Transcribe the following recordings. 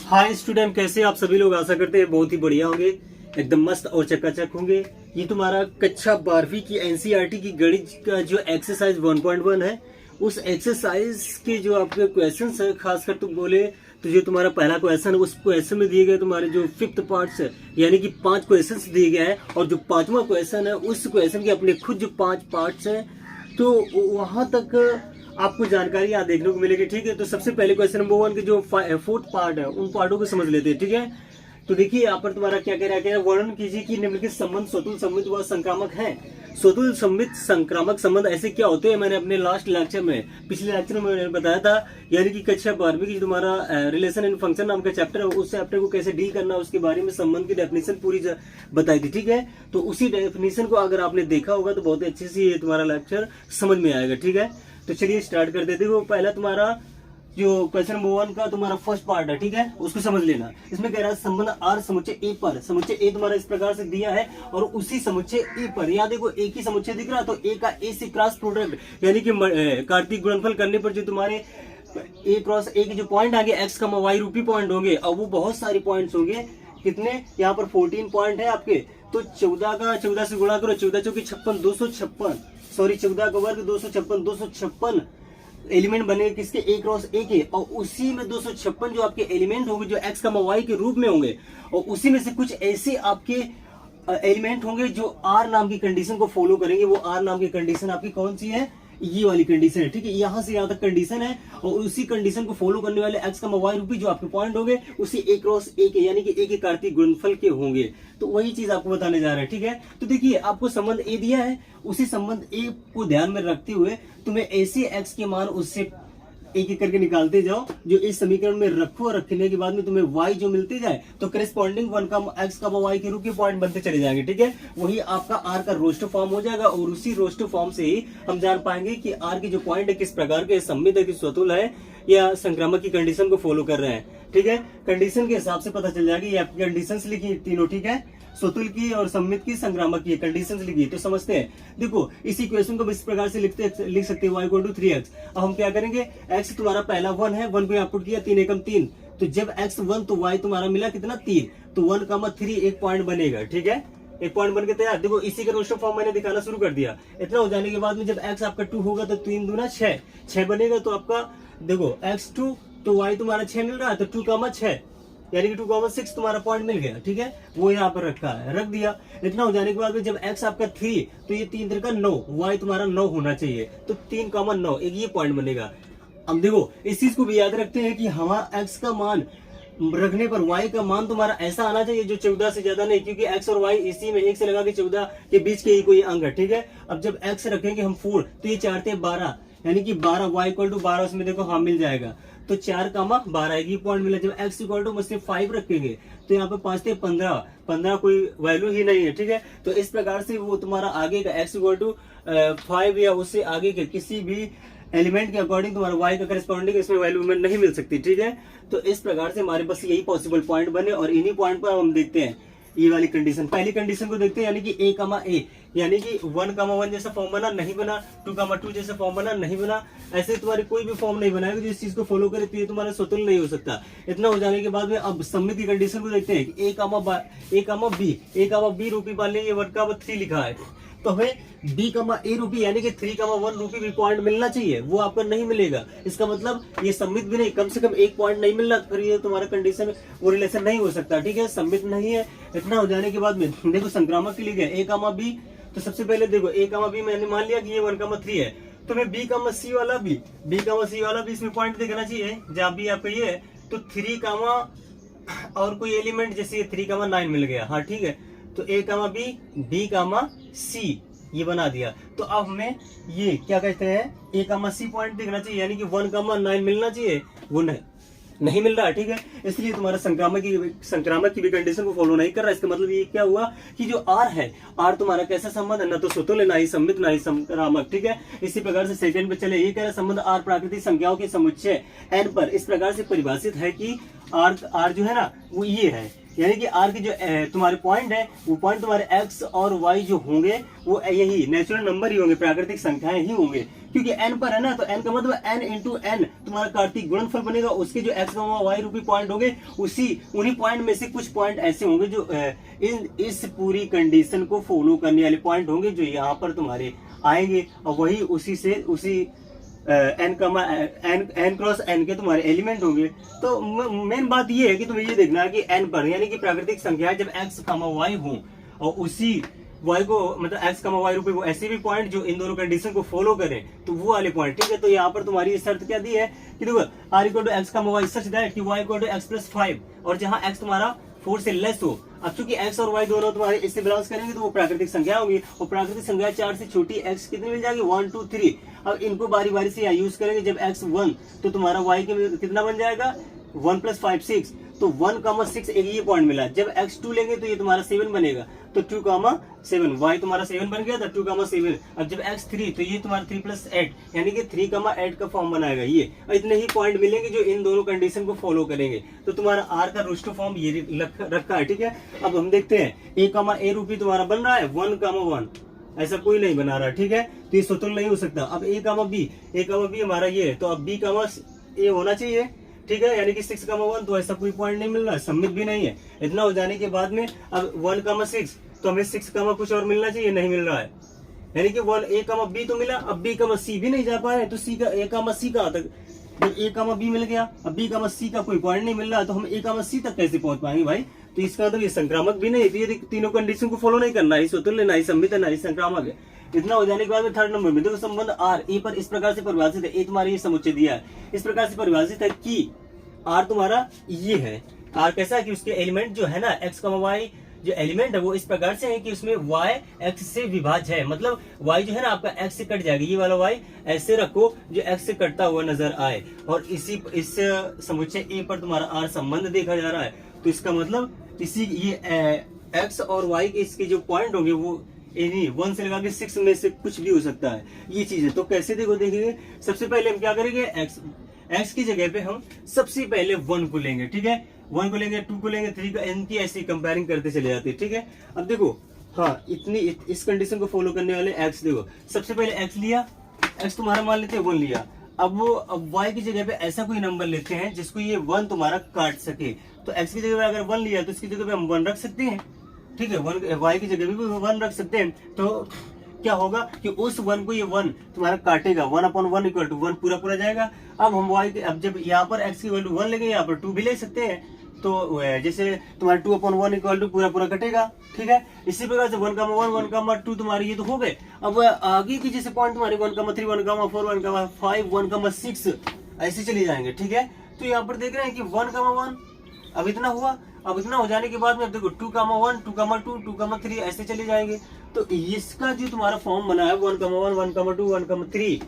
Hi student, कैसे आप सभी लोग? आशा करते हैं बहुत ही बढ़िया होंगे, एकदम मस्त और चकाचक होंगे। ये तुम्हारा कक्षा 12वीं की एनसीईआरटी की गणित का जो एक्सरसाइज 1.1 है, उस एक्सरसाइज के जो आपके क्वेश्चंस है, खासकर तुम बोले तो जो तुम्हारा पहला क्वेश्चन है, उस क्वेश्चन में दिए गए तुम्हारे जो फिफ्थ पार्ट्स है, यानी कि 5 क्वेश्चंस दिए गए हैं, और जो 5वां क्वेश्चन है उस क्वेश्चन के अपने खुद जो 5 पार्ट्स हैं, तो वहां तक आपको जानकारी यहाँ देखने को मिलेगी। ठीक है, तो सबसे पहले क्वेश्चन नंबर 1 के जो 4th पार्ट है, उन पार्टों को समझ लेते हैं। ठीक है, तो देखिए यहाँ पर तुम्हारा क्या कह रहा है, वर्णन कीजिए कि निम्नलिखित संबंध स्वतुल संबंध व संक्रामक है। स्वतुल संबंध संक्रामक संबंध ऐसे क्या होते हैं, मैंने अपने लास्ट लेक्चर में, पिछले लेक्चर में मैंने बताया था, यानी कि कक्षा 12वीं की तुम्हारा रिलेशन एंड फंक्शन नाम का चैप्टर है, उस चैप्टर को कैसे डील करना है उसके बारे में संबंध की डेफिनेशन पूरी बताई थी। ठीक है, तो उसी डेफिनेशन को अगर आपने देखा होगा तो बहुत अच्छे से ये तुम्हारा लेक्चर समझ में आएगा। ठीक है, तो चलिए स्टार्ट कर देते हैं। वो पहला तुम्हारा जो क्वेश्चन नंबर 1 का तुम्हारा फर्स्ट पार्ट है, ठीक है, उसको समझ लेना। इसमें कह रहा है संबंध आर समुच्चय ए पर, समुच्चय ए तुम्हारा इस प्रकार से दिया है, और उसी समुच्चय ए पर, यहाँ देखो एक ही समुच्चय दिख रहा है, तो ए का ए से क्रॉस प्रोडक्ट यानी कि कार्तिक गुणनफल करने पर जो तुम्हारे ए क्रॉस ए के जो पॉइंट आगे एक्स का वाई रूपी पॉइंट होंगे, और वो बहुत सारे पॉइंट्स होंगे। कितने? यहाँ पर 14 पॉइंट है आपके, तो 14 से गुणा करो, 14 चौकी 56, 256, सॉरी 14 का वर्ग 256 एलिमेंट बनेंगे किसके? ए क्रॉस ए के, और उसी में 256 जो आपके एलिमेंट होंगे जो एक्स का वाई के रूप में होंगे, और उसी में से कुछ ऐसे आपके एलिमेंट होंगे जो आर नाम की कंडीशन को फॉलो करेंगे। वो आर नाम की कंडीशन आपकी कौन सी है? ये वाली कंडीशन है। ठीक है, यहां से यहां तक कंडीशन है, और उसी कंडीशन को फॉलो करने वाले एक्स का वाई रूपी जो आपके पॉइंट होंगे उसी ए क्रॉस ए के, यानी कि ए के कार्तिक गुणनफल के होंगे। तो वही चीज आपको बताने जा रहा है। ठीक है, तो देखिए आपको संबंध ए दिया है, उसी संबंध ए को ध्यान में रखते हुए तुम्हें ऐसे एक्स के मान उससे एक एक करके निकालते जाओ, जो इस समीकरण में रखो, और रखने के बाद में तुम्हें y जो मिलते जाए, तो करेस्पॉन्डिंग 1 का x का y के रूप के पॉइंट बनते चले जाएंगे। ठीक है, वही आपका r का रोस्टर फॉर्म हो जाएगा, और उसी रोस्टर फॉर्म से ही हम जान पाएंगे कि r की जो पॉइंट है किस प्रकार के सममित है, कि स्वतुल है या संक्रामक की कंडीशन को फॉलो कर रहे हैं। ठीक है, कंडीशन के हिसाब से पता चल जाएगी। ये आपकी कंडीशन लिखी तीनों, ठीक है, स्वतुल की और सम्मित की, संक्रामक की कंडीशंस लिखी। तो समझते हैं, देखो इसी क्वेश्चन को इस प्रकार से लिख सकते हैं, y = 3x। अब हम क्या करेंगे, x तुम्हारा पहला 1 है, 1 को यहाँ पुट किया, 3 एकम 3, तो जब x 1 तो y तुम्हारा मिला कितना? 3, तो 1,3 एक पॉइंट बनेगा। ठीक है, एक पॉइंट बन के तैयार। देखो इसी का रोस्टर फॉर्म मैंने दिखाना शुरू कर दिया। इतना हो जाने के बाद में जब x आपका 2 होगा तो 3 दूना 6 बनेगा, तो आपका देखो x2 तो y तुम्हारा 6 मिल रहा है, तो 2,6 यानी कि 2,6 तुम्हारा पॉइंट मिल गया। ठीक है, वो यहाँ पर रखा है, रख दिया। इतना हो जाने के बाद में जब x आपका 3, तो ये 3 3 का 9, y तुम्हारा 9 होना चाहिए, तो 3,9 एक ये पॉइंट बनेगा। अब देखो इस चीज को भी याद रखते हैं कि हमारा x का मान रखने पर y का मान तुम्हारा ऐसा आना चाहिए जो 14 से ज्यादा नहीं, क्योंकि x और y इसी में 1 से लगा के 14 के बीच के ही कोई अंक है। ठीक है, अब जब x रखेंगे हम 4, तो ये 4 × 12 यानी कि 12, y = 12, उसमें देखो हाँ मिल जाएगा, तो 4,12 एक ही पॉइंट मिला। जब x = मुझसे 5 रखेंगे तो यहाँ पे 5 × 15 कोई वैल्यू ही नहीं है। ठीक है, तो इस प्रकार से वो तुम्हारा आगे का x = 5 या उससे आगे के किसी भी एलिमेंट के अकॉर्डिंग तुम्हारा y का करस्पॉन्डिंग इसमें वैल्यू में नहीं मिल सकती। ठीक है, तो इस प्रकार से हमारे पास यही पॉसिबल पॉइंट बने, और इन्हीं पॉइंट पर हम देखते हैं ये वाली कंडीशन। पहली कंडीशन को देखते हैं, यानी कि a, यानी कि 1,1 जैसा फॉर्म बना नहीं बना, 2,2 जैसा फॉर्म बना नहीं बना, ऐसे तुम्हारे कोई भी फॉर्म नहीं बनाएगा जो इस चीज को फॉलो करे, तो ये तुम्हारा स्वतुल नहीं हो सकता। इतना हो जाने के बाद में अब सम्मित की कंडीशन को देखते हैं कि a, b रूपी मान लीजिए 1,3 लिखा है, तो हमें b, a रूपी यानी कि 3,1 रूपी भी पॉइंट मिलना चाहिए, वो आपका नहीं मिलेगा। इसका मतलब ये सम्मित भी नहीं, कम से कम एक पॉइंट नहीं मिल रहा, फिर ये तुम्हारा कंडीशन वो रिलेशन नहीं हो सकता। ठीक है, सम्मित नहीं है। इतना हो जाने के बाद में देखो संक्रामक के लिए गया a, b, तो सबसे पहले देखो a, b मैंने मान लिया कि ये 1,3 है, तो मैं b, c वाला भी इसमें पॉइंट देखना चाहिए, जहाँ भी आपका ये है, तो 3, और कोई एलिमेंट जैसे 3,9 मिल गया। हाँ ठीक है, तो a, b, c ये बना दिया। तो अब हमें ये क्या कहते हैं, a, c पॉइंट देखना चाहिए, यानी कि 1,9 मिलना चाहिए, वो नहीं मिल रहा है। ठीक है, इसलिए तुम्हारा संक्रामक की भी कंडीशन को फॉलो नहीं कर रहा। इसका मतलब ये क्या हुआ कि जो r है, r तुम्हारा कैसा संबंध है, ना तो स्वतुल्य, ना ही सम्मित, ना ही संक्रामक। ठीक है, इसी प्रकार से सेकंड पे चले, ये कह रहा संबंध r प्राकृतिक संख्याओं के समुच्चय n पर इस प्रकार से परिभाषित है कि r जो है ना वो ये है, यानी कि r की जो तुम्हारे पॉइंट है, वो पॉइंट तुम्हारे x और y जो होंगे वो यही नेचुरल नंबर ही होंगे, प्राकृतिक संख्याएं ही होंगे। क्योंकि n पर है ना, तो n का मतलब n इंटू n तुम्हारा कार्तिक गुणनफल बनेगा। उसके जो x y रूपी पॉइंट होंगे उन्हीं पॉइंट में से कुछ पॉइंट ऐसे होंगे जो इस पूरी कंडीशन को फॉलो करने वाले पॉइंट होंगे जो यहाँ पर तुम्हारे आएंगे, और वही उसी n क्रॉस n के तुम्हारे एलिमेंट होंगे। तो मेन बात ये है कि तुम्हें ये देखना है कि n पर यानी कि प्राकृतिक संख्या जब x, y हो और उसी y को मतलब x, y रूपी वो ऐसे भी पॉइंट जो इन दोनों कंडीशन को फॉलो करें तो वो वाले पॉइंट, ठीक है। तो यहाँ पर तुम्हारी शर्त क्या दी है कि देखो r equal to x, y such that कि y equal to x plus 5, और जहाँ x तुम्हारा 4 से लेस हो। अब चूंकि x और y दोनों तुम्हारे इससे बिलोंग करेंगे तो वो प्राकृतिक संख्या होगी, और प्राकृतिक संख्या 4 से छोटी x कितनी मिल जाएगी 1 2 3। अब इनको बारी बारी से यहाँ यूज करेंगे। जब x 1 तो तुम्हारा y के कितना बन जाएगा 1 प्लस 5 6, तो 1,6 एक ये पॉइंट मिला। जब x 2 लेंगे तो ये तुम्हारा 7 बनेगा, तो 2,7 y तुम्हारा 7 बन गया था 2,7। अब जब x 3 तो ये तुम्हारा 3 प्लस 8 यानी कि 3,8 का फॉर्म बनाएगा ये। और इतने ही पॉइंट मिलेंगे जो इन दोनों कंडीशन को फॉलो करेंगे। तो तुम्हारा r का रोस्टर फॉर्म ये रखा है, ठीक है। अब हम देखते हैं a रूपी तुम्हारा बन रहा है 1,1, ऐसा कोई नहीं बना रहा, ठीक है। तो ये स्वतंत्र नहीं हो सकता। अब a,b हमारा ये है, तो अब b, a होना चाहिए, ठीक है। यानी कि 6,1 तो ऐसा कोई पॉइंट नहीं मिल रहा है, सम्मित भी नहीं है। इतना हो जाने के बाद में अब 1,6 तो हमें 6, कुछ और मिलना चाहिए, नहीं मिल रहा है। यानी कि a,b तो मिला, अब b,c भी नहीं जा पा रहे, तो a,c कहाँ तक। जब a,b मिल गया, अब b,c का कोई पॉइंट नहीं मिल रहा है, तो हम a,c तक कैसे पहुंच पाएंगे भाई। तो इसका मतलब ये संक्रामक भी नहीं, तो ये तीनों कंडीशन को फॉलो नहीं करना है, स्वतंत्र ना ही सम्मित है ना ही संक्रामक है। इतना हो जाने के बाद में थर्ड नंबर में देखो संबंध r ए पर इस प्रकार से परिभाषित है। ए तुम्हारा ये समुच्चय दिया है, इस प्रकार से परिभाषित है कि r तुम्हारा ये है। r कैसा है कि उसके एलिमेंट जो है ना x, y जो एलिमेंट है वो इस प्रकार से है कि उसमें y x से विभाज्य है। मतलब y जो है ना आपका x से कट जाएगा, ये वाला y ऐसे रखो जो x से कटता हुआ नजर आए, और इस समुच्चय a पर तुम्हारा r संबंध देखा जा रहा है। तो इसका मतलब ये x और y के इसके जो पॉइंट होंगे वो 1 से लगा के 6 में से कुछ भी हो सकता है, ये चीज है। तो कैसे देखेंगे, सबसे पहले हम क्या करेंगे, x की जगह पे हम सबसे पहले 1 को लेंगे, ठीक है। 1 को लेंगे, 2 को लेंगे, 3 को, इनकी ऐसी कंपेयरिंग करते चले जाते हैं, ठीक है। अब देखो हाँ इस कंडीशन को फॉलो करने वाले x, देखो सबसे पहले x लिया, x तुम्हारा मान लेते हैं 1 लिया। अब y की जगह पे ऐसा कोई नंबर लेते हैं जिसको ये 1 तुम्हारा काट सके। तो x की जगह पे अगर 1 लिया तो इसकी जगह पे हम 1 रख सकते हैं, ठीक है। y की जगह भी 1 रख सकते हैं। तो क्या होगा कि उस 1 को ये 1 तुम्हारा काटेगा, 1/1 इक्वल टू 1 पूरा जाएगा। अब हम y के, अब जब यहाँ पर x की वैल्यू 1 लेंगे, यहाँ पर 2 भी ले सकते हैं, तो जैसे तुम्हारा 2/1 इक्वल टू पूरा कटेगा, ठीक है। इसी प्रकार से 1,1 1,2 तुम्हारे ये तो हो गए। अब आगे की जैसे पॉइंट तुम्हारे 1,3 1,4 1,5 1,6 ऐसे चले जाएंगे, ठीक है। तो यहाँ पर देख रहे हैं कि 1,1 अब इतना हुआ। अब इतना हो जाने के बाद में अब देखो 2,1 2,2 2,3 ऐसे चले जाएंगे। तो इसका जो तुम्हारा फॉर्म बना है 1,1 1,2 1,3,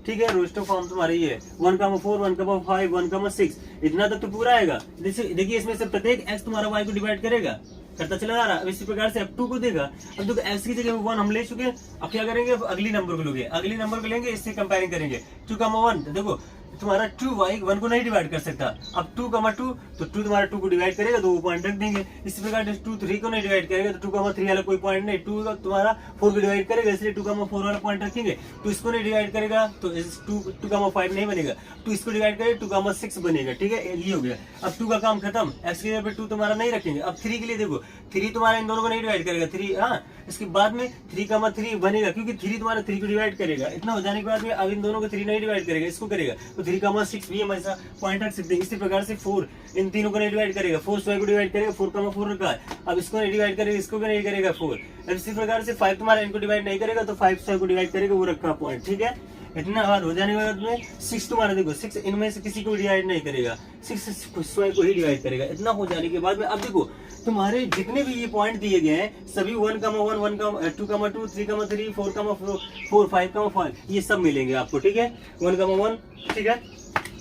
ठीक है। रोस्टर फॉर्म तुम्हारे ये 1,4 1,5 1,6 इतना तक तो पूरा आएगा। देखिए इसमें से प्रत्येक x तुम्हारा y को डिवाइड करेगा, करता चला जा रहा है। इसी प्रकार से अब 2 को देगा। अब देखो x की जगह 1 हम ले चुके, अब क्या करेंगे, अगली नंबर को लोगे, अगली नंबर को लेंगे, इससे कंपेयरिंग करेंगे 2,1। देखो तुम्हारा 2y 1 को नहीं डिवाइड कर सकता। अब 2,2 तो 2 तुम्हारा 2 को डिवाइड करेगा तो वो पॉइंट रख देंगे। इसी प्रकार 2 3 को नहीं डिवाइड करेगा तो 2,3 वाला कोई पॉइंट नहीं। 2 तुम्हारा 4 को डिवाइड करेगा इसलिए 2,4 वाला पॉइंट रखेंगे। तो इसको नहीं डिवाइड करेगा तो 2,5 नहीं बनेगा। 2 इसको डिवाइड करेगा 2,6 बनेगा, ठीक है। ये हो गया। अब 2 का काम खत्म, x की जगह पे 2 तुम्हारा नहीं रखेंगे। अब 3 के लिए देखो 3 तुम्हारा इन दोनों को नहीं डिवाइड करेगा, 3 हाँ इसके बाद में 3,3 बनेगा क्योंकि 3 तुम्हारा 3 को डिवाइड करेगा। इतना हो जाने के बाद में अब इन दोनों को 3 नहीं डिवाइड करेगा, इसको करेगा तो 3,6 भी हम ऐसा पॉइंट रख सकते हैं। इसी प्रकार से 4 इन तीनों को नहीं डिवाइड करेगा, 4 स्वयं को डिवाइड करेगा, 4,4 रखा है। अब इसको नहीं डिवाइड करेगा, इसको भी नहीं करेगा 4। अब इसी प्रकार से 5 तुम्हारा इनको डिवाइड नहीं करेगा तो 5 स्वयं को डिवाइड करेगा, वो रखा पॉइंट, ठीक है। इतना बात हो जाने के बाद में 6 तुम्हारा देखो 6 इनमें से किसी को डिवाइड नहीं करेगा, 6 स्वयं को ही डिवाइड करेगा। इतना हो जाने के बाद में अब देखो तुम्हारे जितने भी ये पॉइंट दिए गए हैं सभी 1,1 1,2 3,3 4,4 5,5 ये सब मिलेंगे आपको, ठीक है। 1,1 ठीक है,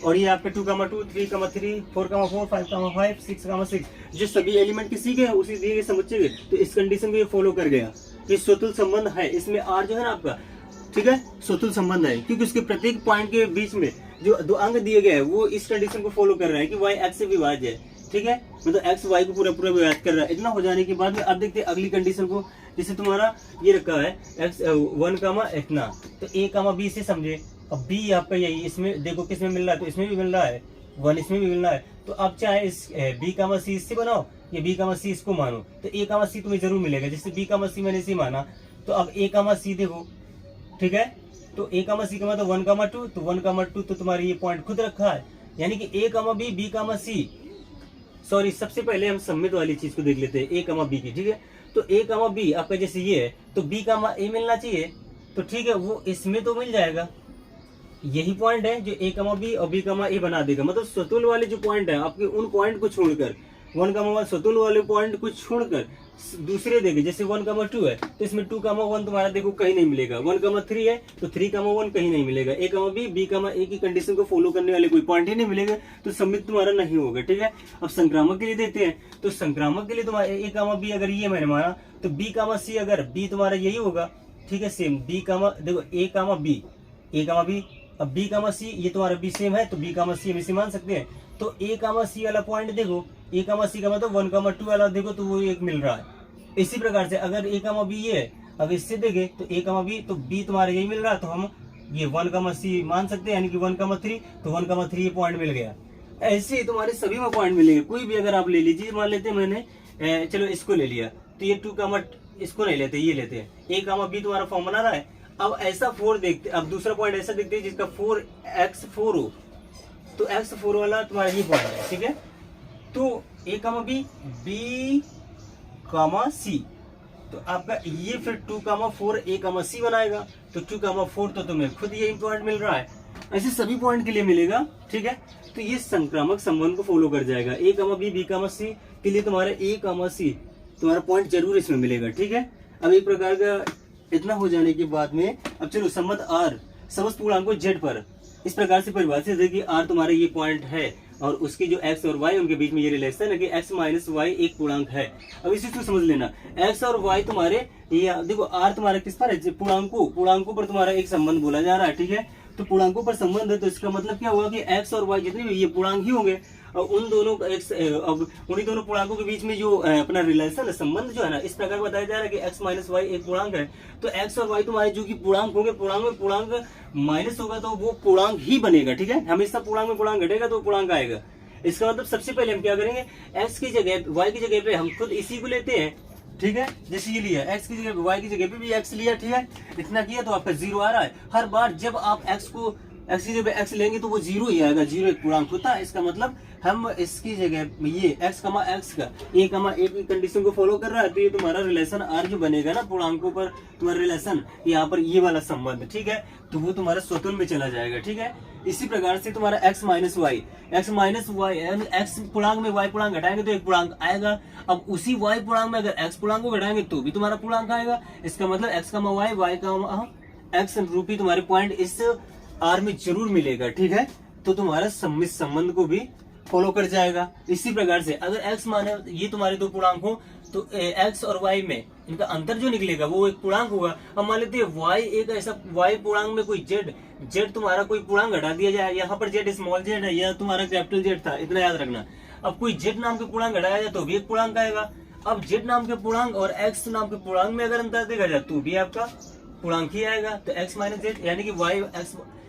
और ये आपके 2,2 3,3 4,4 5,5 6,6 जो सभी एलिमेंट किसी के उसी दिए गए समुच्चय के। तो इस कंडीशन को ये फॉलो कर गया। ये स्वतुल संबंध है, इसमें r जो है ना आपका, ठीक है, स्वतुल संबंध है क्योंकि उसके प्रत्येक पॉइंट के बीच में जो 2 अंक दिए गए हैं वो इस कंडीशन को फॉलो कर रहे हैं कि y x से विभाज्य है, ठीक है। मतलब x y को पूरा विभाजित कर रहा है। इतना हो जाने के बाद में अब देखते हैं अगली कंडीशन को। जैसे तुम्हारा ये रखा है एक्स 1 कामा इतना, तो ए कामा बी से समझे। अब बी आपका यही, इसमें देखो किसमें मिल रहा है, तो इसमें भी मिल रहा है 1, इसमें भी मिल रहा है। तो अब चाहे इस बी कामा सी इससे बनाओ, ये बी कामा सी इसको मानो, तो ए कामा सी तुम्हें जरूर मिलेगा। जैसे बी कामा सी मैंने इसे माना, तो अब ए कामा सी देखो, ठीक है। तो ए कामा सी का मतलब 1 कामा 2, तो 1 कामा 2 तो तुम्हारे ये पॉइंट खुद रखा है, यानी कि ए कामा बी, बी कामा सी। सॉरी, सबसे पहले हम सम्मित वाली चीज को देख लेते हैं, ए कामा बी की, ठीक है। तो ए कामा बी आपका जैसे ये है, तो बी कामा ए मिलना चाहिए, तो ठीक है वो इसमें तो मिल जाएगा। यही पॉइंट है जो ए कामा बी और बी कामा ए बना देगा। मतलब स्वतुल्य वाले जो पॉइंट है आपके, उन पॉइंट को छोड़कर 1 कामा 1 स्वतुल्य वाले पॉइंट को छोड़कर दूसरे देंगे। जैसे 1 कामा 2 है, तो इसमें 2 कामा 1 तुम्हारा देखो कहीं नहीं मिलेगा। 1 कामा 3 है, तो 3 कामा 1 कहीं नहीं मिलेगा। ए कामा बी, बी कामा ए की कंडीशन को फॉलो करने वाले कोई पॉइंट ही नहीं मिलेगा, तो सम्मित तुम्हारा नहीं होगा, ठीक है। अब संक्रामक के लिए देते हैं, तो संक्रामक के लिए तुम्हारा ए कामा बी अगर ये मैंने माना, तो बी कामा सी अगर बी तुम्हारा यही होगा, ठीक है। सेम बी कामा देखो ए कामा बी, ए कामा बी, अब बी कामा सी ये तुम्हारा बी सेम है, तो बी कामा सी हम इसे मान सकते हैं। तो ए कामा सी वाला पॉइंट देखो, ए कामा सी का मतलब 1 कामा 2 वाला देखो, तो वो एक मिल रहा है। इसी प्रकार से अगर ए कामा बी ये है, अब इससे देखें तो ए कामा बी, तो बी तुम्हारा यही मिल रहा है, तो हम ये 1 कामा सी मान सकते हैं, यानी कि 1 कामा 3, तो 1 कामा 3 ये पॉइंट मिल गया। ऐसे ही तुम्हारे सभी में पॉइंट मिलेंगे, कोई भी अगर आप ले लीजिए। मान लेते हैं मैंने चलो इसको ले लिया, तो ये 2 कामा, इसको नहीं लेते, ये लेते हैं। ए कामा बी तुम्हारा फॉर्म बना रहा है। अब ऐसा 4 देखते, अब दूसरा पॉइंट ऐसा देखते हैं जिसका 4x4 हो, तो x4 वाला तुम्हारा ये पॉइंट है, ठीक है। तो ए कामा बी, बी कामा सी, तो आपका ये फिर 2 कामा 4 ए कामा सी बनाएगा, तो 2 कामा 4 तो तुम्हें खुद यही पॉइंट मिल रहा है। ऐसे सभी पॉइंट के लिए मिलेगा, ठीक है। तो ये संक्रामक संबंध को फॉलो कर जाएगा। ए कामा बी, बी कामा सी के लिए तुम्हारा ए कामा सी तुम्हारा पॉइंट जरूर इसमें मिलेगा, ठीक है। अब एक प्रकार का इतना हो जाने के बाद में अब चलो संबंध आर समस्त पूर्णांकों जेड पर इस प्रकार से परिभाषित है कि आर तुम्हारा ये पॉइंट है और उसकी जो एक्स और वाई उनके बीच में ये रिलेशन है कि एक्स माइनस वाई एक पूर्णांक है। अब इसी को समझ लेना, एक्स और वाई तुम्हारे ये देखो आर तुम्हारा किस पर है, पूर्णांकों पर तुम्हारा एक संबंध बोला जा रहा है, ठीक है। तो पूर्णांकों पर संबंध है, तो इसका मतलब क्या हुआ कि एक्स और वाई जितने भी ये पूर्णांक ही होंगे और उन दोनों अब उन्हीं दोनों पूर्णांकों के बीच में जो अपना रिलेशन संबंध जो है ना, इस प्रकार बताया जा रहा है कि एक्स माइनस वाई एक पूर्णांक है। तो एक्स और वाई तुम्हारे जो कि पूर्णांक होंगे, पूर्णांक में पूर्णांक माइनस होगा तो वो पूर्णांक ही बनेगा, ठीक है। हमेशा पूर्णांक में पूर्णांक घटेगा तो पूर्णांक आएगा। इसका मतलब सबसे पहले हम क्या करेंगे, एक्स की जगह वाई की जगह पे हम खुद इसी को लेते हैं, ठीक है। जैसे ये लिया एक्स की जगह वाई की जगह पे भी एक्स लिया, ठीक है। इतना किया तो आपका 0 आ रहा है। हर बार जब आप एक्स की जगह एक्स लेंगे तो वो 0 ही आएगा, 0 एक पूर्णांक होता है। इसका मतलब हम इसकी जगह ये एक्स कमा एक्स का ए कमा ए की कंडीशन को फॉलो कर रहा है, तो ये तुम्हारा रिलेशन आर जो बनेगा ना पूर्णांकों पर तुम्हारा रिलेशन, यहाँ पर ये वाला संबंध, ठीक है, तो वो तुम्हारा स्वतंत्र में चला जाएगा, ठीक है। इसी प्रकार से तुम्हारा एक्स माइनस वाई एक्स पूर्णांक में वाई पूर्णांक घटाएंगे तो एक पूर्णांक आएगा। अब उसी वाई पूर्णांक में अगर एक्स पूर्णांक को घटाएंगे तो भी तुम्हारा पूर्णांक आएगा। इसका मतलब एक्स कमा वाई का एक्स रूपी तुम्हारे पॉइंट इस आर में जरूर मिलेगा, ठीक है। तो तुम्हारा सम्मित संबंध को भी फॉलो कर जाएगा। इसी प्रकार से अगर एक्स माने ये तुम्हारे दो पूर्णांक हो तो एक्स और वाई में इनका अंतर जो निकलेगा वो एक पूर्णांक होगा। अब मान लेते हैं वाई एक ऐसा वाई पूर्णांक में कोई जेड तुम्हारा कोई पूर्णांक घटा दिया जाए, यहाँ पर जेड स्मॉल जेड है या तुम्हारा कैपिटल जेड था, इतना याद रखना। अब कोई जेड नाम के पूर्णांक घटाया जाए तो भी एक पूर्णांक आएगा। अब जेड नाम के पूर्णांक और एक्स नाम के पूर्णांक में अगर अंतर देखा जाए तो भी आपका पूर्णांक ही आएगा। तो एक्स माइनस जेड यानी कि Y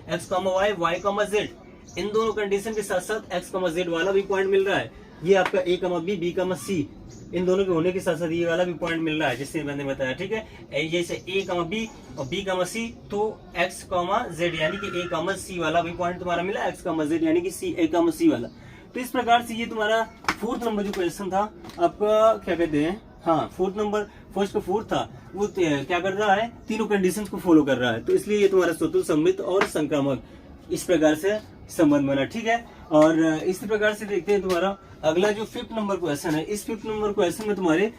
X comma Y comma Z, इन दोनों कंडीशन के साथ साथ एक्स कॉमा जेड वाला भी पॉइंट मिल रहा है। ये आपका ए कॉमा बी कॉमा सी, इन दोनों के होने के साथ साथ ये वाला भी पॉइंट मिल रहा है जिससे मैंने बताया, ठीक है। जैसे ए कॉमा बी और बी कॉमा सी, तो एक्स कॉमा जेड यानी कि ए कॉमा सी वाला भी पॉइंट तुम्हारा मिला, एक्स कॉमा जेड यानी कि सी ए कॉमा सी वाला। तो इस प्रकार से ये तुम्हारा 4th नंबर जो क्वेश्चन था आपका, क्या कहते हैं, हाँ 4th नंबर, फर्स्ट का 4th था, वो क्या कर रहा है, तीनों कंडीशंस को फॉलो कर रहा है। तो इसलिए ये तुम्हारा स्वतंत्र, सम्मित और संक्रामक इस प्रकार से संबंध बना, ठीक है। और इसी प्रकार से देखते हैं तुम्हारा अगला जो 5th नंबर क्वेश्चन है। इस 5th नंबर क्वेश्चन में तुम्हारे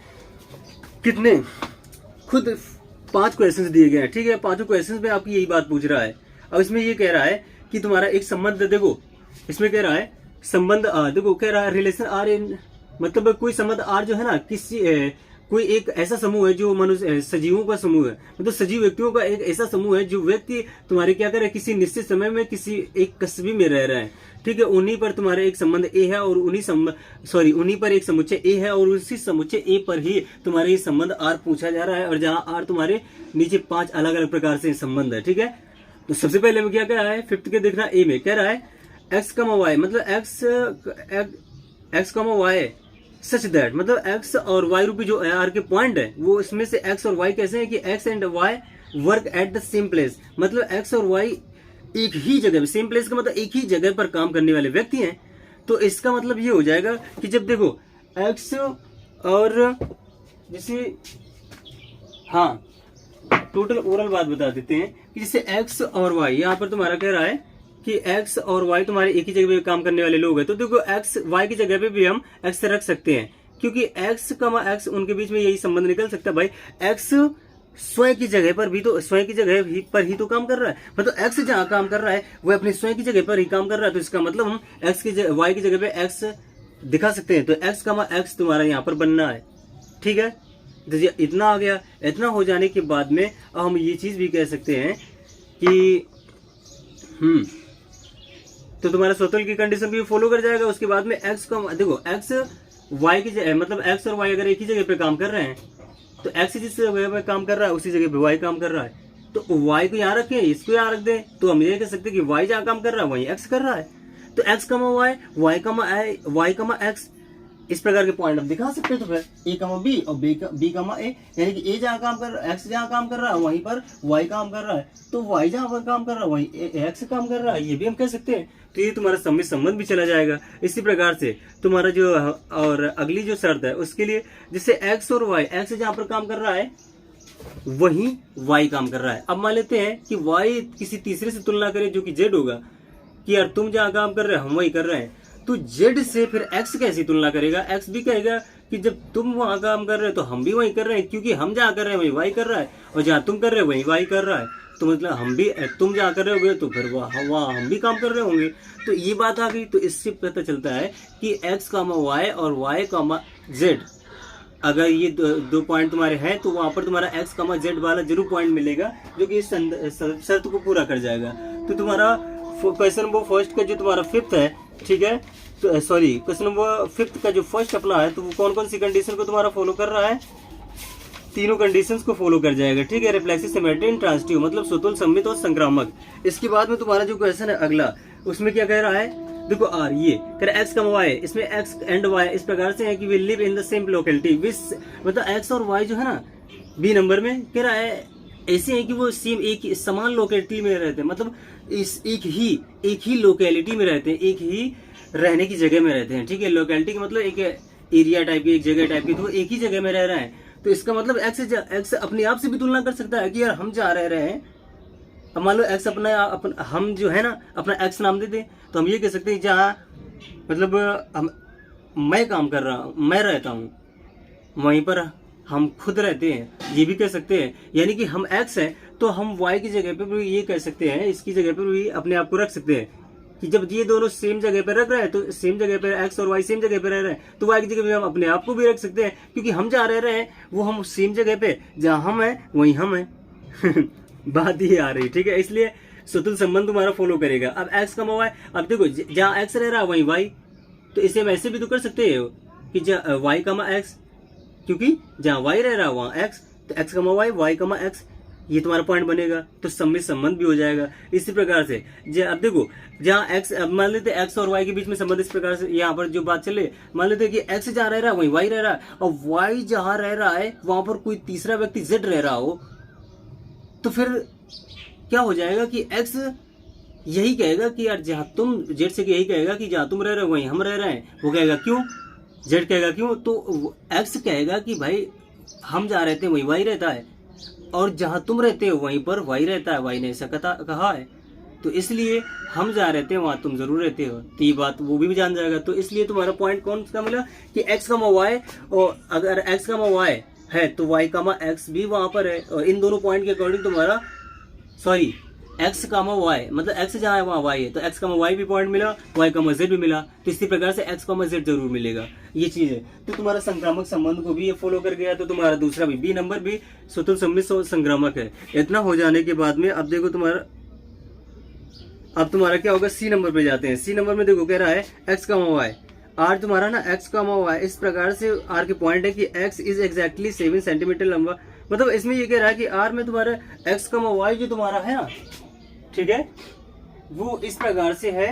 कितने खुद 5 क्वेश्चंस दिए गए हैं, ठीक है। 5 क्वेश्चंस में आपकी यही बात पूछ रहा है। अब इसमें ये कह रहा है कि तुम्हारा एक संबंध, देखो इसमें कह रहा है संबंध आर, देखो कह रहा है रिलेशन आर इन, मतलब कोई संबंध आर जो है ना, किसी कोई एक ऐसा समूह है जो मनुष्य सजीवों का समूह है, मतलब सजीव व्यक्तियों का एक ऐसा समूह है जो व्यक्ति तुम्हारे क्या करे, किसी निश्चित समय में किसी एक कस्बे में रह रहे हैं, ठीक है, उन्हीं पर तुम्हारा एक संबंध ए है और उन्हीं पर एक समुच्चय ए है और उसी समुच्चय ए पर ही तुम्हारे ये संबंध आर पूछा जा रहा है, और जहां आर तुम्हारे नीचे 5 अलग अलग प्रकार से संबंध है। ठीक है, तो सबसे पहले में क्या कह रहा है, 5th के देखना ए में कह रहा है एक्स कमा वाई, मतलब एक्स कमा वाई सच दैट, मतलब एक्स और वाई रूपी जो आर के पॉइंट है वो इसमें से एक्स और वाई कैसे है कि X and Y work at the same place, मतलब एक्स और वाई एक ही जगह, सेम प्लेस का मतलब एक ही जगह पर काम करने वाले व्यक्ति हैं। तो इसका मतलब ये हो जाएगा कि जब देखो एक्स और जैसे, हाँ टोटल ओवरऑल बात बता देते हैं कि जैसे एक्स और वाई, यहाँ पर तुम्हारा कह रहा है कि एक्स और वाई तुम्हारे एक ही जगह पे काम करने वाले लोग हैं, तो देखो एक्स वाई की जगह पे भी हम एक्स रख सकते हैं, क्योंकि एक्स कमा एक्स उनके बीच में यही संबंध निकल सकता है भाई। एक्स स्वयं की जगह पर भी तो स्वयं की जगह पर ही तो काम कर रहा है, मतलब एक्स जहां काम कर रहा है वो अपनी स्वयं की जगह पर ही काम कर रहा है, तो इसका मतलब हम एक्स की वाई की जगह पे एक्स दिखा सकते हैं, तो एक्स कमा एक्स तुम्हारा यहाँ पर बनना है। ठीक है, तो इतना आ गया। इतना हो जाने के बाद में हम ये चीज भी कह सकते हैं कि तो तुम्हारा स्वतंत्र की कंडीशन भी फॉलो कर जाएगा। उसके बाद में एक्स का देखो एक्स वाई की जगह, मतलब एक्स और वाई अगर एक ही जगह पे काम कर रहे हैं तो एक्स जिस जगह पे काम कर रहा है उसी जगह पे वाई काम कर रहा है, तो वाई को यहाँ रखें, इसको यहाँ रख दें, तो हम ये कह सकते हैं कि वाई जहाँ काम कर रहा है वहीं एक्स कर रहा है। तो एक्स कमा वाई कमा एक्स, इस प्रकार के पॉइंट हम दिखा सकते हैं। तो फिर ए कमा बी और बी कमा ए, यानी कि ए जहाँ काम कर रहा है, एक्स जहाँ काम कर रहा है वहीं पर वाई काम कर रहा है, तो वाई जहाँ पर काम कर रहा है वहीं एक्स काम कर रहा है, ये भी हम कह सकते हैं। तो ये तुम्हारा सम्मिश्र संबंध भी चला जाएगा। इसी प्रकार से तुम्हारा जो और अगली जो शर्त है उसके लिए, जैसे एक्स और वाई, एक्स जहाँ पर काम कर रहा है वहीं वाई काम कर रहा है। अब मान लेते हैं कि वाई किसी तीसरे से तुलना करे जो कि जेड होगा, कि यार तुम जहाँ काम कर रहे हो हम वही कर रहे हैं, तो जेड से फिर एक्स कैसी तुलना करेगा, एक्स भी कहेगा कि जब तुम वहां काम कर रहे हो तो हम भी वही कर रहे हैं, क्योंकि हम जहाँ कर रहे हैं वही वाई कर रहा है और जहाँ तुम कर रहे हो वही वाई कर रहा है, तो मतलब हम भी, तुम जहाँ कर रहे होगे तो फिर वहाँ हम भी काम कर रहे होंगे। तो ये बात आ गई। तो इससे पता चलता है कि एक्स कामा वाई और वाई कामा जेड, अगर ये दो पॉइंट तुम्हारे हैं तो वहां पर तुम्हारा एक्स कामा जेड वाला जरूर पॉइंट मिलेगा जो कि इस शर्त को पूरा कर जाएगा। तो तुम्हारा क्वेश्चन नंबर फर्स्ट का जो तुम्हारा 5th है, ठीक है, तो सॉरी क्वेश्चन नंबर 5th का जो फर्स्ट अपना है, तो वो कौन कौन सी कंडीशन को तुम्हारा फॉलो कर रहा है, तीनों कंडीशंस को फॉलो कर जाएगा। ठीक है, रिफ्लेक्सिव, सिमेट्री, इंट्रांसिटिव, मतलब स्वतुल, सम्मित और संक्रामक। इसके बाद में तुम्हारा जो क्वेश्चन है अगला, उसमें क्या कह रहा है, देखो आर ये कह रहा है एक्स कम वाई, इसमें एक्स एंड वाई इस प्रकार से है कि we live in the same locality which, मतलब एक्स और वाई जो है ना बी नंबर में कह रहा है ऐसे है कि वो सेम एक समान लोकेलिटी में रहते हैं, मतलब इस एक ही लोकेलिटी में रहते हैं, एक ही रहने की जगह में रहते हैं। ठीक है, लोकेलिटी का मतलब एक एरिया टाइप की, एक जगह टाइप की, तो एक ही जगह में रह रहे हैं। तो इसका मतलब एक्स अपने आप से भी तुलना कर सकता है कि यार हम जहाँ रह रहे हैं, अब मान लो एक्स अपना हम जो है ना अपना एक्स नाम दे दें, तो हम ये कह सकते हैं जहाँ मतलब मैं काम कर रहा हूँ, मैं रहता हूँ वहीं पर हम खुद रहते हैं, ये भी कह सकते हैं। यानी कि हम एक्स हैं तो हम वाई की जगह पे भी ये कह सकते हैं, इसकी जगह पे भी अपने आप को रख सकते हैं कि जब ये दोनों सेम जगह पे रख रहे हैं, तो सेम जगह पे एक्स और वाई सेम जगह पे रह रहे हैं, तो वाई की जगह पे हम अपने आप को भी रख सकते हैं, क्योंकि हम जहाँ रह रहे हैं वो हम सेम जगह पे जहाँ हम हैं वहीं हम हैं बात ये आ रही। ठीक है, इसलिए स्वतंत्र संबंध तुम्हारा फॉलो करेगा। अब एक्स कमा वाई, अब देखो जहाँ एक्स रह रहा है वहीं वाई, तो इसे हम ऐसे भी तो कर सकते हैं कि जहाँ वाई कमा एक्स, क्योंकि जहाँ वाई रह रहा है वहाँ एक्स, तो एक्स कमा वाई, वाई कमा एक्स, ये तुम्हारा पॉइंट बनेगा, तो सम्मिश्र संबंध भी हो जाएगा। इसी प्रकार से अब देखो जहाँ एक्स, अब मान लेते हैं एक्स और वाई के बीच में संबंध इस प्रकार से, यहाँ पर जो बात चले, मान लेते हैं कि एक्स जहाँ रह रहा है वहीं वाई रह रहा है, और वाई जहाँ रह रहा है वहां पर कोई तीसरा व्यक्ति जेड रह रहा हो, तो फिर क्या हो जाएगा कि एक्स यही कहेगा कि यार जहाँ तुम, जेड से यही कहेगा कि जहाँ तुम रह रहे हो वहीं हम रह रहे हैं। वो कहेगा क्यों, जेड कहेगा क्यों, तो एक्स कहेगा कि भाई हम जहाँ रहते हैं वहीं वाई रहता है, और जहाँ तुम रहते हो वहीं पर वाई रहता है, वाई ने ऐसा कहा है, तो इसलिए हम जहाँ रहते हैं वहाँ तुम जरूर रहते हो, तो ये बात वो भी जान जाएगा। तो इसलिए तुम्हारा पॉइंट कौन सा मिला कि एक्स कमा वाई, और अगर एक्स कमा वाई है तो वाई कमा एक्स भी वहां पर है, और इन दोनों पॉइंट के अकॉर्डिंग तुम्हारा सॉरी एक्स कामा वाई, मतलब एक्स जहाँ है वहाँ वाई है, तो एक्स कामा वाई भी पॉइंट मिला, वाई कामा जेड भी मिला, तो इसी प्रकार से एक्स कामा जेड जरूर मिलेगा। ये चीज है। तो तुम्हारा संक्रामक संबंध को भी ये फॉलो कर गया, तो तुम्हारा दूसरा भी बी नंबर भी स्वतंत्र सम्मिश्र और संक्रामक है। इतना हो जाने के बाद में अब देखो तुम्हारा अब तुम्हारा क्या होगा, सी नंबर पे जाते हैं। सी नंबर में देखो कह रहा है एक्स का वाई, आर तुम्हारा ना एक्स का वाई इस प्रकार से आर के पॉइंट है कि एक्स इज एग्जैक्टली 7 सेंटीमीटर लंबा। मतलब इसमें ये कह रहा है कि आर में तुम्हारा एक्स का वाई जो तुम्हारा है ना, ठीक है, वो इस प्रकार से है।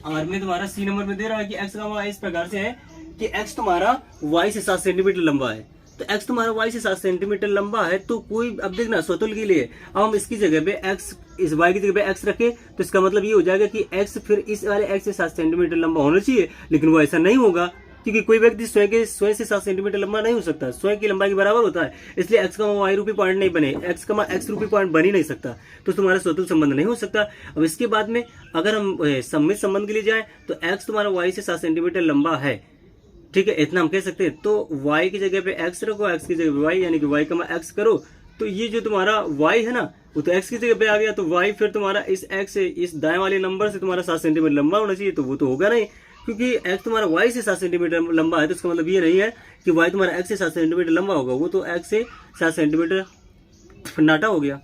आर में तुम्हारा सी नंबर में दे रहा है कि एक्स का वाई इस प्रकार से है कि एक्स तुम्हारा वाई से 7 सेंटीमीटर लंबा है। तो x तुम्हारा y से 7 सेंटीमीटर लंबा है, तो कोई अब देखना स्वतुल के लिए अब हम इसकी जगह पे x, इस y की जगह पे x रखे, तो इसका मतलब ये हो जाएगा कि x फिर इस वाले x से 7 सेंटीमीटर लंबा होना चाहिए, लेकिन वो ऐसा नहीं होगा क्योंकि कोई व्यक्ति स्वयं से 7 सेंटीमीटर लंबा नहीं हो सकता, स्वयं की लंबाई के बराबर होता है। इसलिए x का y रूपी पॉइंट नहीं बने, x रूपी पॉइंट बन ही नहीं सकता, तो तुम्हारा स्वतुल संबंध नहीं हो सकता। अब इसके बाद में अगर हम सममित संबंध के लिए जाए तो x तुम्हारा y से 7 सेंटीमीटर लंबा है, ठीक है, इतना हम कह सकते हैं। तो y की जगह पे x रखो, x की जगह पे y, यानी कि y का x करो, तो ये जो तुम्हारा y है ना वो तो x की जगह पे आ गया, तो y फिर तुम्हारा इस x से इस दाएं वाले नंबर से तुम्हारा 7 सेंटीमीटर लंबा होना चाहिए, तो वो तो होगा नहीं क्योंकि x तुम्हारा y से 7 सेंटीमीटर लंबा है, तो इसका मतलब ये नहीं है कि y तुम्हारा x से 7 सेंटीमीटर लंबा होगा, वो तो x से 7 सेंटीमीटर नाटा हो गया।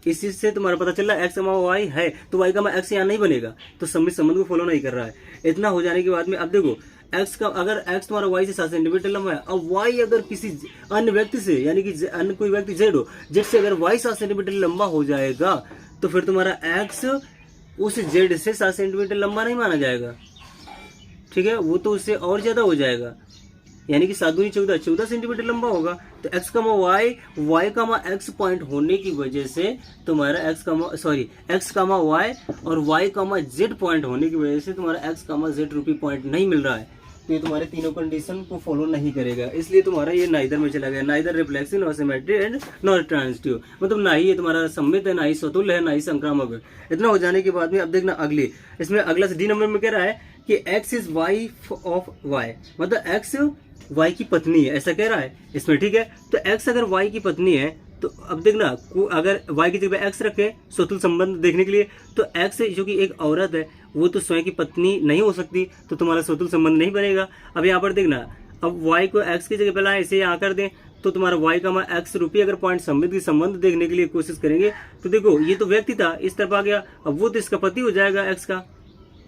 इस चीज से तुम्हारा पता चल रहा है x y है, तो y का x यहाँ नहीं बनेगा, तो सममित संबंध को फॉलो नहीं कर रहा है। इतना हो जाने के बाद में अब देखो x का अगर x तुम्हारा y से 7 सेंटीमीटर लंबा है, अब y अगर किसी अन्य व्यक्ति से, यानी कि अन्य कोई व्यक्ति z हो, z से अगर y 7 सेंटीमीटर लंबा हो जाएगा, तो फिर तुम्हारा x उस z से 7 सेंटीमीटर लंबा नहीं माना जाएगा, ठीक है, वो तो उससे और ज्यादा हो जाएगा, यानी कि 7 दूनी 14 सेंटीमीटर लंबा होगा। तो x का y का x पॉइंट होने की वजह से तुम्हारा x का y और y का z पॉइंट होने की वजह से तुम्हारा x का z रूपी पॉइंट नहीं मिल रहा है, तो ये तुम्हारे तीनों कंडीशन को फॉलो नहीं करेगा, इसलिए तुम्हारा ये नाइदर में चला गया, neither reflexive nor symmetry and nor transitive, मतलब ना ही ये तुम्हारा सममित है, ना ही स्वतुल्य है, ना ही संक्रामक है। इतना हो जाने के बाद में अब देखना अगली, इसमें अगला डी नंबर में कह रहा है कि x is wife of y, मतलब x y की पत्नी है, ऐसा कह रहा है इसमें, ठीक है। तो x अगर y की पत्नी है, तो अब देखना अगर y की जगह x रखे स्वतुल संबंध देखने के लिए, तो x जो कि एक औरत है वो तो स्वयं की पत्नी नहीं हो सकती, तो तुम्हारा स्वतुल संबंध नहीं बनेगा। अब यहाँ पर देखना, अब y को x की जगह पे लाए, इसे यहाँ कर दें, तो तुम्हारा y का x रूपी अगर पॉइंट सममित की संबंध देखने के लिए कोशिश करेंगे, तो देखो ये तो व्यक्ति था, इस तरफ आ गया, अब वो तो इसका पति हो जाएगा x का,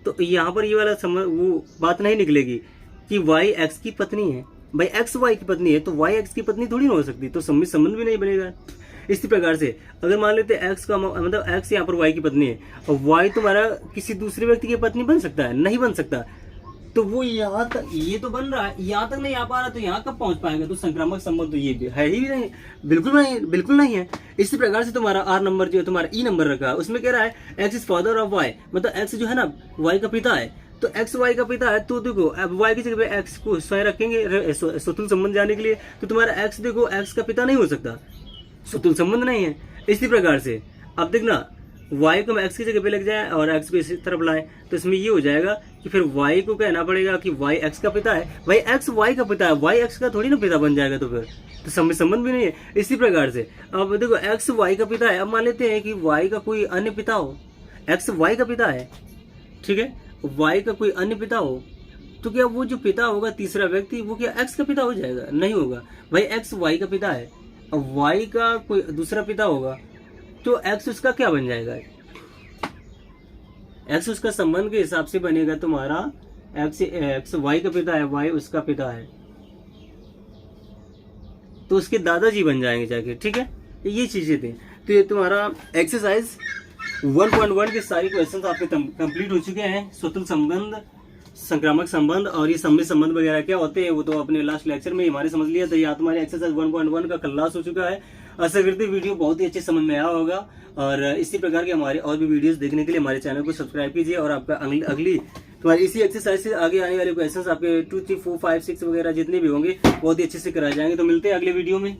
तो यहाँ पर ये वाला वो बात नहीं निकलेगी कि y x की पत्नी है। भाई x y की पत्नी है तो y x की पत्नी थोड़ी ना हो सकती, तो सममित संबंध भी नहीं बनेगा। इसी प्रकार से अगर मान लेते x का मतलब x यहाँ पर y की पत्नी है और y तुम्हारा किसी दूसरे व्यक्ति की पत्नी बन सकता है, नहीं बन सकता, तो वो यहाँ तक ये तो बन रहा है, यहाँ तक नहीं आ पा रहा, तो यहाँ कब पहुंच पाएगा, तो संक्रामक संबंध तो ये है ही नहीं, बिल्कुल नहीं है। इसी प्रकार से तुम्हारा आर नंबर जो तुम्हारा ई नंबर रखा है, उसमें कह रहा है X is father of Y, मतलब एक्स जो है ना वाई का पिता है, तो एक्स वाई का पिता है, तो देखो अब वाई की जगह पे एक्स को स्वयं रखेंगे स्वतुल संबंध जाने के लिए, तो तुम्हारा एक्स देखो एक्स का पिता नहीं हो सकता, स्वतुल संबंध नहीं है। इसी प्रकार से अब देखना y को x की जगह पे लग जाए और x को इसी तरफ लाएं, तो इसमें ये हो जाएगा कि फिर y को कहना पड़ेगा कि y x का पिता है, भाई x y का पिता है, y x का थोड़ी ना पिता बन जाएगा, तो फिर तो संबंध भी नहीं है। इसी प्रकार से अब देखो x y का पिता है, अब मान लेते हैं कि y का कोई अन्य पिता हो, x y का पिता है, ठीक है, y का कोई अन्य पिता हो, तो क्या वो जो पिता होगा तीसरा व्यक्ति वो क्या x का पिता हो जाएगा, नहीं होगा। भाई x y का पिता है, अब y का कोई दूसरा पिता होगा, तो x उसका क्या बन जाएगा, x उसका संबंध के हिसाब से बनेगा तुम्हारा x y का पिता है, y उसका पिता है, तो उसके दादाजी बन जाएंगे जाके, ठीक है। ये चीजें थी, तो ये तुम्हारा एक्सरसाइज 1.1 के सारे क्वेश्चन आपके कंप्लीट हो चुके हैं। स्वतुल संबंध, संक्रामक संबंध और ये सममित संबंध वगैरह क्या होते हैं वो तो अपने लास्ट लेक्चर में हमारे समझ लिया, तो यहाँ तुम्हारे एक्सरसाइज 1.1 का क्लास हो चुका है। आशा करते वीडियो बहुत ही अच्छे समझ में आया होगा, और इसी प्रकार के हमारे और भी वीडियोस देखने के लिए हमारे चैनल को सब्सक्राइब कीजिए, और आपका अगली तुम्हारी इसी एक्सरसाइज से आगे आने वाले क्वेश्चंस आपके 2, 3, 4, 5, 6 वगैरह जितने भी होंगे बहुत ही अच्छे से कराए जाएंगे। तो मिलते हैं अगले वीडियो में।